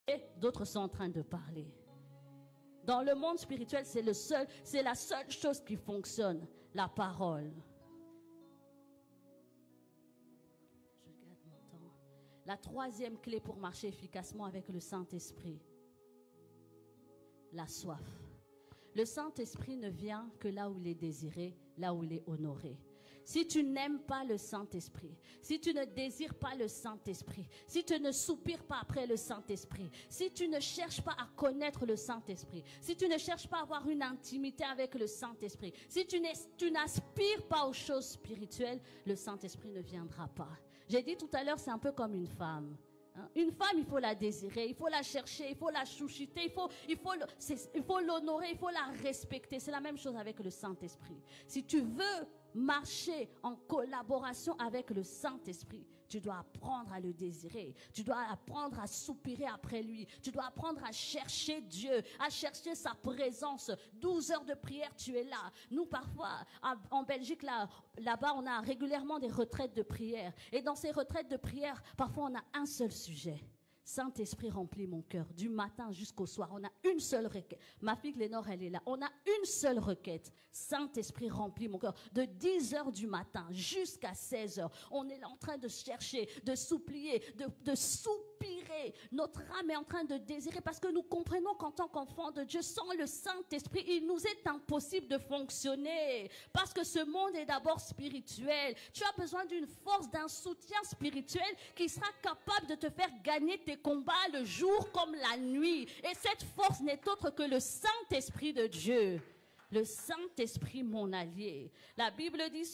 Et d'autres sont en train de parler. Dans le monde spirituel, c'est la seule chose qui fonctionne, la parole. Je garde mon temps. La troisième clé pour marcher efficacement avec le Saint-Esprit, la soif. Le Saint-Esprit ne vient que là où il est désiré, là où il est honoré. Si tu n'aimes pas le Saint-Esprit, si tu ne désires pas le Saint-Esprit, si tu ne soupires pas après le Saint-Esprit, si tu ne cherches pas à connaître le Saint-Esprit, si tu ne cherches pas à avoir une intimité avec le Saint-Esprit, si tu n'aspires pas aux choses spirituelles, le Saint-Esprit ne viendra pas. J'ai dit tout à l'heure, c'est un peu comme une femme. Une femme, il faut la désirer, il faut la chercher, il faut la chouchouter, il faut l'honorer, il faut la respecter. C'est la même chose avec le Saint-Esprit. Si tu veux marcher en collaboration avec le Saint-Esprit, tu dois apprendre à le désirer, tu dois apprendre à soupirer après lui, tu dois apprendre à chercher Dieu, à chercher sa présence. 12 heures de prière, tu es là. Nous, parfois, en Belgique, là-bas, on a régulièrement des retraites de prière. Et dans ces retraites de prière, parfois, on a un seul sujet. Saint-Esprit remplit mon cœur du matin jusqu'au soir. On a une seule requête. Ma fille Lénore, elle est là. On a une seule requête. Saint-Esprit remplit mon cœur. De 10 heures du matin jusqu'à 16 heures. On est là en train de chercher, de supplier, de soupirer. Notre âme est en train de désirer parce que nous comprenons qu'en tant qu'enfants de Dieu, sans le Saint-Esprit, il nous est impossible de fonctionner. Parce que ce monde est d'abord spirituel. Tu as besoin d'une force, d'un soutien spirituel qui sera capable de te faire gagner tes combats le jour comme la nuit. Et cette force n'est autre que le Saint-Esprit de Dieu. Le Saint-Esprit, mon allié. La Bible dit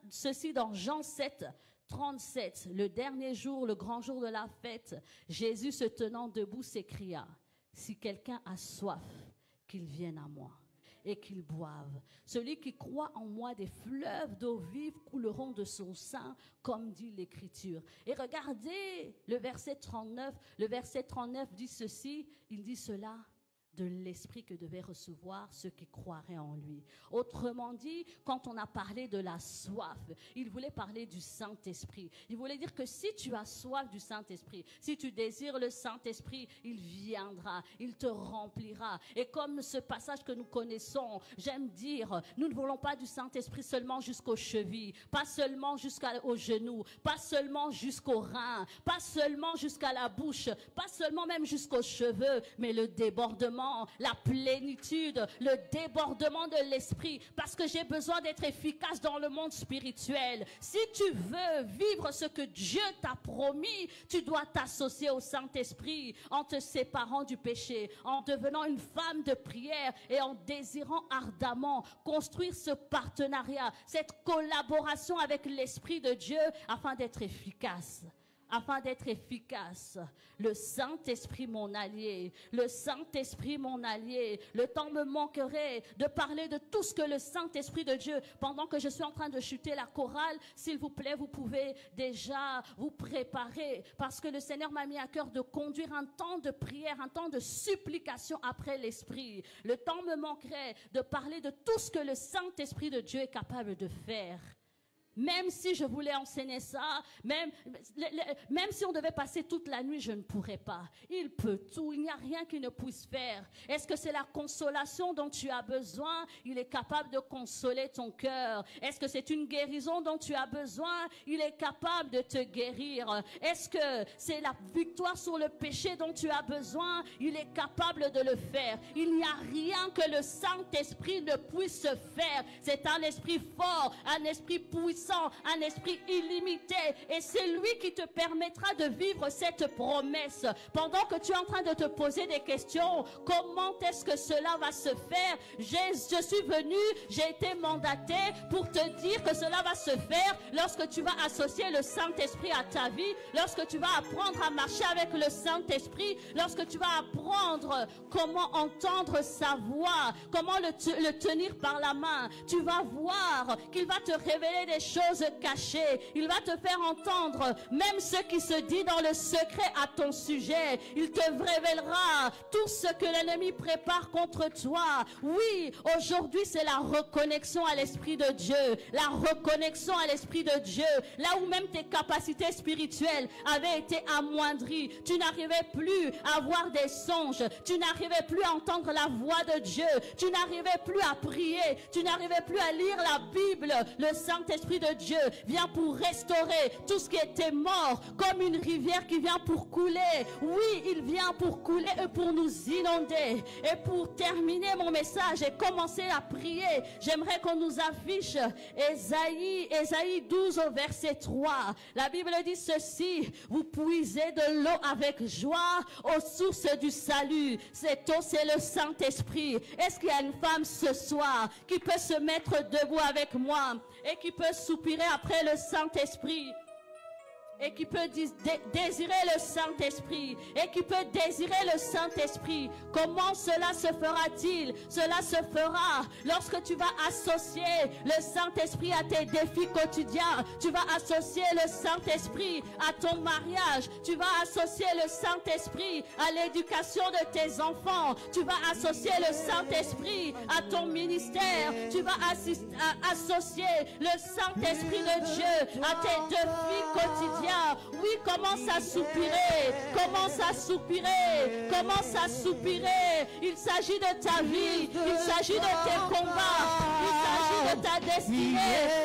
ceci dans Jean 7, 37. Le dernier jour, le grand jour de la fête, Jésus se tenant debout s'écria, « Si quelqu'un a soif, qu'il vienne à moi. » Et qu'il boive. Celui qui croit en moi, des fleuves d'eau vive couleront de son sein, comme dit l'Écriture. Et regardez le verset 39. Le verset 39 dit ceci, il dit cela de l'esprit que devaient recevoir ceux qui croiraient en lui. Autrement dit, quand on a parlé de la soif, il voulait parler du Saint-Esprit. Il voulait dire que si tu as soif du Saint-Esprit, si tu désires le Saint-Esprit, il viendra, il te remplira. Et comme ce passage que nous connaissons, j'aime dire, nous ne voulons pas du Saint-Esprit seulement jusqu'aux chevilles, pas seulement jusqu'aux genoux, pas seulement jusqu'aux reins, pas seulement jusqu'à la bouche, pas seulement même jusqu'aux cheveux, mais le débordement, la plénitude, le débordement de l'esprit, parce que j'ai besoin d'être efficace dans le monde spirituel. Si tu veux vivre ce que Dieu t'a promis, tu dois t'associer au Saint-Esprit en te séparant du péché, en devenant une femme de prière et en désirant ardemment construire ce partenariat, cette collaboration avec l'Esprit de Dieu afin d'être efficace. Afin d'être efficace, le Saint-Esprit mon allié, le Saint-Esprit mon allié, le temps me manquerait de parler de tout ce que le Saint-Esprit de Dieu, pendant que je suis en train de chuter la chorale, s'il vous plaît, vous pouvez déjà vous préparer, parce que le Seigneur m'a mis à cœur de conduire un temps de prière, un temps de supplication après l'Esprit. Le temps me manquerait de parler de tout ce que le Saint-Esprit de Dieu est capable de faire. Même si je voulais enseigner ça, même si on devait passer toute la nuit, je ne pourrais pas. Il peut tout, il n'y a rien qu'il ne puisse faire. Est-ce que c'est la consolation dont tu as besoin? Il est capable de consoler ton cœur. Est-ce que c'est une guérison dont tu as besoin? Il est capable de te guérir. Est-ce que c'est la victoire sur le péché dont tu as besoin? Il est capable de le faire. Il n'y a rien que le Saint-Esprit ne puisse faire. C'est un esprit fort, un esprit puissant, un esprit illimité, et c'est lui qui te permettra de vivre cette promesse. Pendant que tu es en train de te poser des questions, comment est-ce que cela va se faire? Je suis venu, j'ai été mandaté pour te dire que cela va se faire lorsque tu vas associer le Saint-Esprit à ta vie, lorsque tu vas apprendre à marcher avec le Saint-Esprit, lorsque tu vas apprendre comment entendre sa voix, comment le tenir par la main. Tu vas voir qu'il va te révéler des choses choses cachées. Il va te faire entendre même ce qui se dit dans le secret à ton sujet. Il te révélera tout ce que l'ennemi prépare contre toi. Oui, aujourd'hui c'est la reconnexion à l'Esprit de Dieu. La reconnexion à l'Esprit de Dieu. Là où même tes capacités spirituelles avaient été amoindries. Tu n'arrivais plus à avoir des songes. Tu n'arrivais plus à entendre la voix de Dieu. Tu n'arrivais plus à prier. Tu n'arrivais plus à lire la Bible. Le Saint-Esprit de Dieu vient pour restaurer tout ce qui était mort, comme une rivière qui vient pour couler. Oui, il vient pour couler et pour nous inonder. Et pour terminer mon message et commencer à prier, j'aimerais qu'on nous affiche Ésaïe 12 au verset 3. La Bible dit ceci: vous puisez de l'eau avec joie aux sources du salut. Cette eau, c'est le Saint-Esprit. Est-ce qu'il y a une femme ce soir qui peut se mettre debout avec moi et qui peut soupirer après le Saint-Esprit? Et qui peut désirer le Saint-Esprit, et qui peut désirer le Saint-Esprit. Comment cela se fera-t-il? Cela se fera lorsque tu vas associer le Saint-Esprit à tes défis quotidiens. Tu vas associer le Saint-Esprit à ton mariage. Tu vas associer le Saint-Esprit à l'éducation de tes enfants. Tu vas associer le Saint-Esprit à ton ministère. Tu vas associer le Saint-Esprit de Dieu à tes défis quotidiens. Oui, commence à soupirer, commence à soupirer, commence à soupirer. Il s'agit de ta vie, il s'agit de tes combats, il s'agit de ta destinée.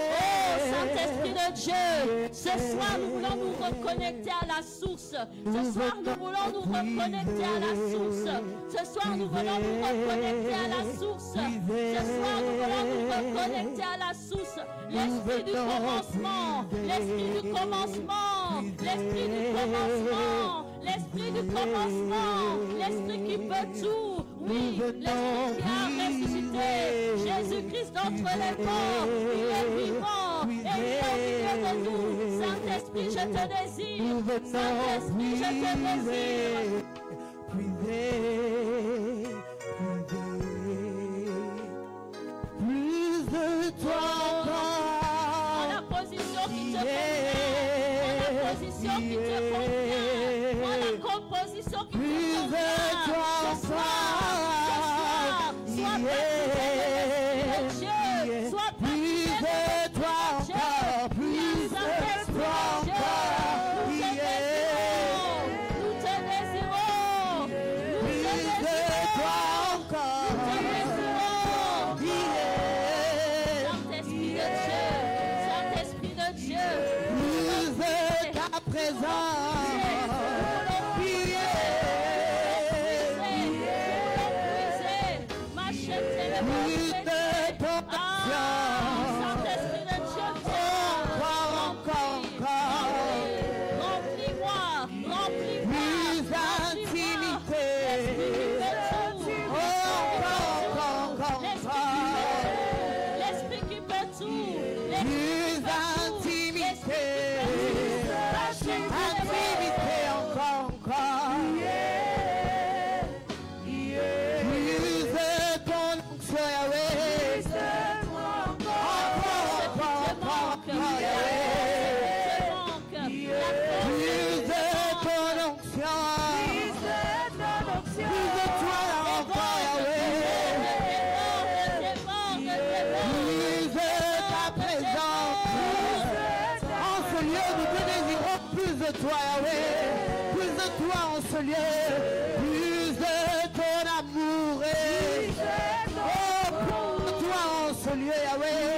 Oh, Saint-Esprit de Dieu, ce soir nous voulons nous reconnecter à la source. Ce soir nous voulons nous reconnecter à la source. Ce soir nous voulons nous reconnecter à la source. Ce soir nous voulons nous reconnecter à la source. L'esprit du commencement, l'esprit du commencement, l'esprit du commencement, l'esprit du commencement, l'esprit qui peut tout. Oui, l'esprit qui a ressuscité Jésus-Christ d'entre les morts, il est vivant et il est au milieu de nous. Saint-Esprit, je te désire. Saint-Esprit, je te désire. Plus de toi encore. Dans la position qui te convient. Dans la position qui te convient. Dans la composition qui te convient. Ce soir, sois baptisé de Dieu. Sois baptisé de toi encore. Plus de toi encore. Nous te désirons. Nous te désirons. Nous te désirons. Nous te désirons. Saint-Esprit de Dieu. Saint-Esprit de Dieu. Plus de ta présence. Plus de ton amour et pour toi en ce lieu, Yahweh.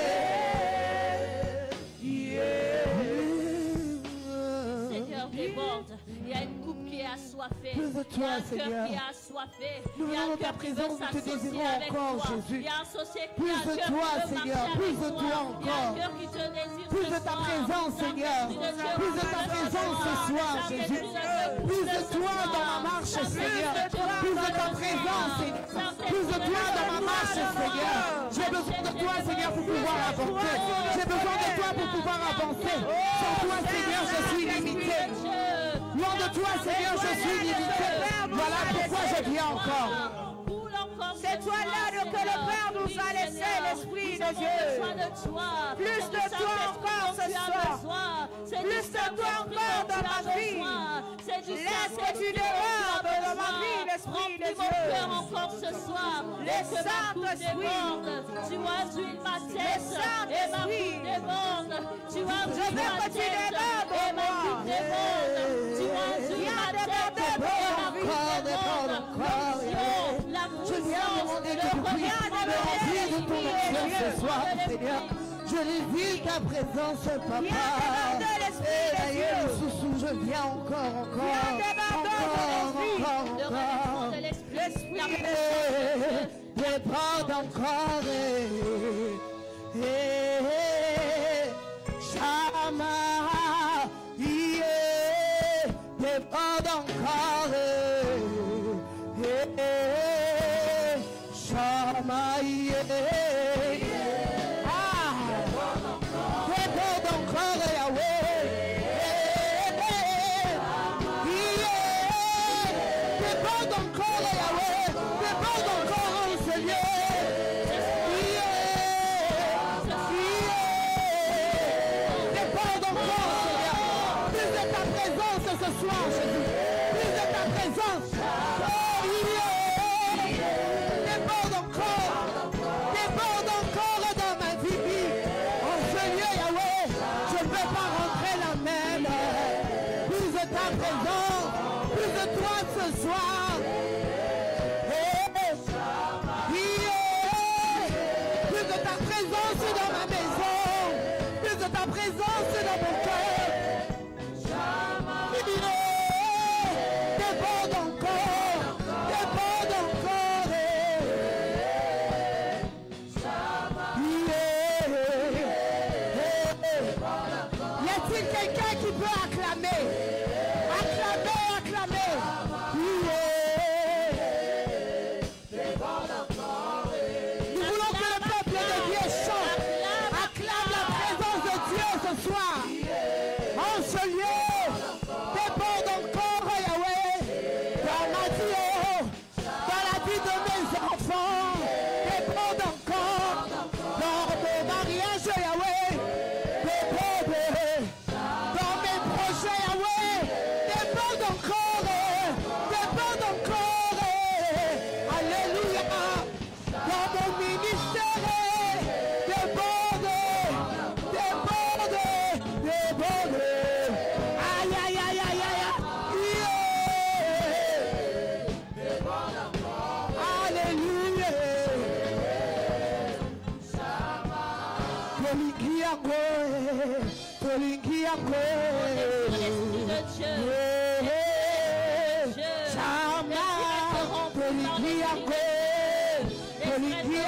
Seigneur, déborde. Il y a une coupe qui est assoiffée. Plus de toi, Il y a un cœur Seigneur. qui est assoiffé. Nous Il y a venons un de ta cœur qui veut présence, nous te s'associer désirons avec encore, toi. Jésus. Il y a un associé qui Plus a un de cœur toi, qui veut Seigneur. marcher Plus avec de toi. toi Il y a un encore. cœur qui te désire Plus ce de ta soir. présence, Seigneur. Saint-Esprit de Dieu, Plus de ta présence ce soir, Jésus. Plus de toi dans ma marche, Seigneur. Plus de ta présence, Seigneur. Plus de toi dans ma marche, Seigneur. J'ai besoin de toi, Seigneur, pour pouvoir avancer. J'ai besoin de toi pour pouvoir avancer. Sans toi, Seigneur, je suis limité. Loin de toi, Seigneur, je suis limité. Voilà pourquoi je viens encore. C'est toi là que le Père nous nous a laissé l'Esprit de Dieu. Plus de toi encore ce soir. Plus de toi encore dans ma vie. Laisse que tu débordes dans ma vie l'Esprit de Dieu. Encore ce soir. Le Saint-Esprit. Tu as d'huile ma tête et ma coupe déborde. Tu as d'huile ma tête et ma coupe déborde. Tu as d'huile ma tête et ma coupe déborde. Je viens demander que tu puisses me remplir de ton action ce soir, Seigneur. Je vis ta présence, Papa. Et d'ailleurs, sous je viens encore. L'Esprit déborde encore. Shama, déborde encore. Shama, déborde encore, Yahweh. Déborde encore, Yahweh. Déborde encore, Seigneur. Déborde encore, Seigneur. Plus de ta présence ce soir, Jésus. Plus de ta présence. Déborde encore dans ma vie. Oh Seigneur Yahweh, je ne peux pas rentrer la même. Plus de ta présence, plus de toi ce soir. Plus de ta présence dans ma maison, plus de ta présence dans mon cœur. Déborde encore, déborde encore. Y a-t-il quelqu'un qui peut acclamer? Acclamer. Nous voulons que le peuple de Dieu chante. Acclame la présence de Dieu ce soir. En ce lieu, déborde encore, Yahweh, dans ma vie, dans la vie de mes enfants. Déborde encore dans mon mariage, Yahweh. Déborde dans mes projets, Yahweh. Déborde encore. Alléluia. Dans mon ministère, déborde. Aïe. Alléluia.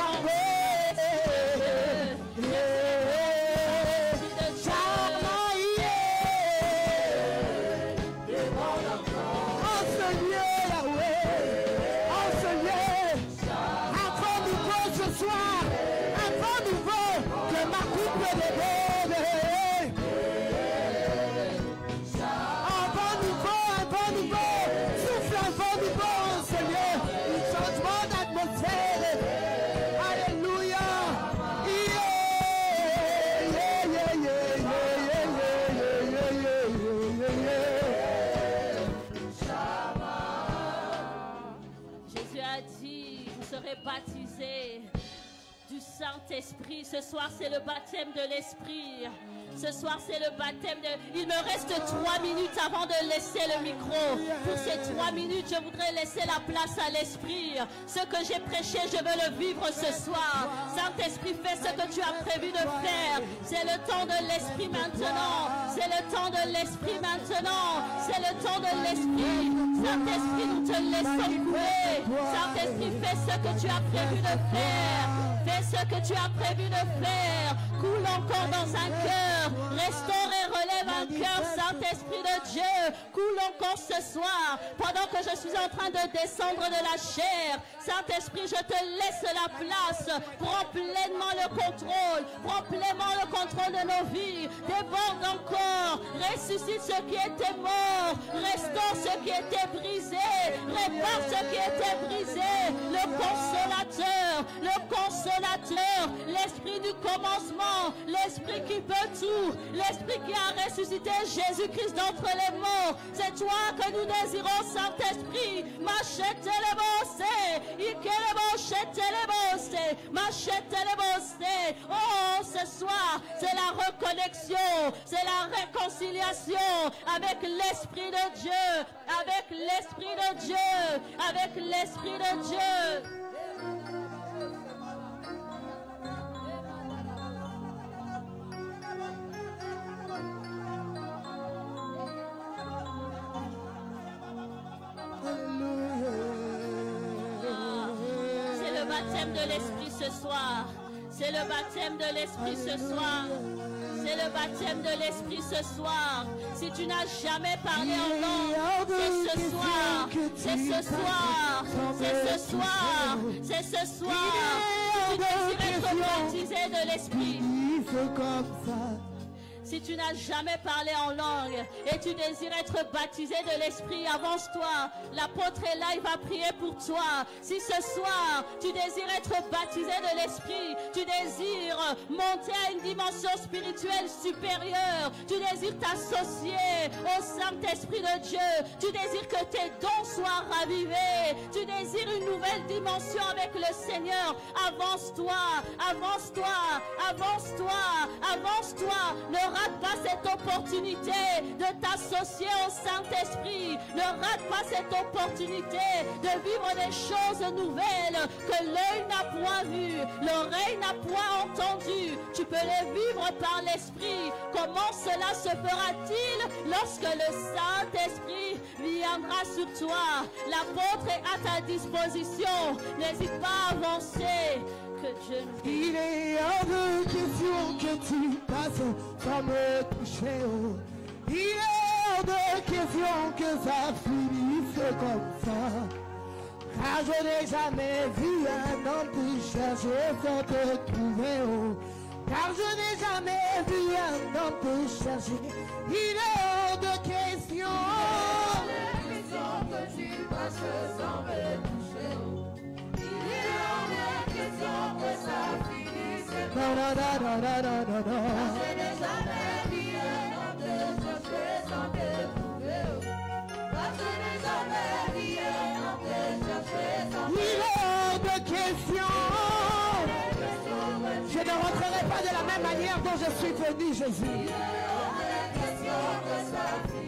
Baptisé du Saint-Esprit. Ce soir, c'est le baptême de l'Esprit. Ce soir, c'est le baptême de... Il me reste 3 minutes avant de laisser le micro. Pour ces 3 minutes, je voudrais laisser la place à l'Esprit. Ce que j'ai prêché, je veux le vivre ce soir. Saint-Esprit, fais ce que tu as prévu de faire. C'est le temps de l'Esprit maintenant. C'est le temps de l'Esprit maintenant. C'est le temps de l'Esprit. Saint-Esprit, nous te laissons couler. Saint-Esprit, fais ce que tu as prévu de faire. Fais ce que tu as prévu de faire. Coule encore dans un cœur. Restaure et relève mon cœur, Saint-Esprit de Dieu. Coule encore ce soir, pendant que je suis en train de descendre de la chair. Saint-Esprit, je te laisse la place. Prends pleinement le contrôle. Prends pleinement le contrôle de nos vies. Déborde encore. Ressuscite ce qui était mort. Restaure ce qui était brisé. Répare ce qui était brisé. Le consolateur, l'esprit du commencement, l'esprit qui peut tout, l'esprit qui a ressuscité Jésus-Christ d'entre les morts. C'est toi que nous désirons, Saint-Esprit. Machette les bossé, oh, ce soir, c'est la reconnexion, c'est la réconciliation avec l'Esprit de Dieu, avec l'Esprit de Dieu, avec l'Esprit de Dieu. C'est le baptême de l'Esprit ce soir. C'est le baptême de l'Esprit ce soir. C'est le baptême de l'Esprit ce soir. Si tu n'as jamais parlé en langue, c'est ce soir. C'est ce soir. C'est ce soir. C'est ce soir. Si tu désirais être baptisé de l'Esprit. Si tu n'as jamais parlé en langue et tu désires être baptisé de l'Esprit, avance-toi. L'apôtre est là, il va prier pour toi. Si ce soir, tu désires être baptisé de l'Esprit, tu désires monter à une dimension spirituelle supérieure, tu désires t'associer au Saint-Esprit de Dieu, tu désires que tes dons soient ravivés, tu désires une nouvelle dimension avec le Seigneur, avance-toi, avance-toi, avance-toi, avance-toi. Ne rate pas cette opportunité de t'associer au Saint-Esprit. Ne rate pas cette opportunité de vivre des choses nouvelles que l'œil n'a point vues, l'oreille n'a point entendu. Tu peux les vivre par l'Esprit. Comment cela se fera-t-il lorsque le Saint-Esprit viendra sur toi? L'apôtre est à ta disposition. N'hésite pas à avancer. Il est hors de question que tu passes sans me toucher. Il est hors de question que ça finisse comme ça. Car je n'ai jamais vu un homme te chercher sans te trouver. Car je n'ai jamais vu un homme te chercher. Il est hors de question. Il est hors de question que tu passes sans me toucher. Que ça finisse. Non, non, non, non, non, non, non, non. Je n'ai jamais vu un homme te chercher sans te trouver. Je n'ai jamais vu un homme te chercher sans te trouver. Il est hors de question. Je ne rentrerai pas de la même manière dont je suis venu, Jésus. Il est hors de question que ça finisse.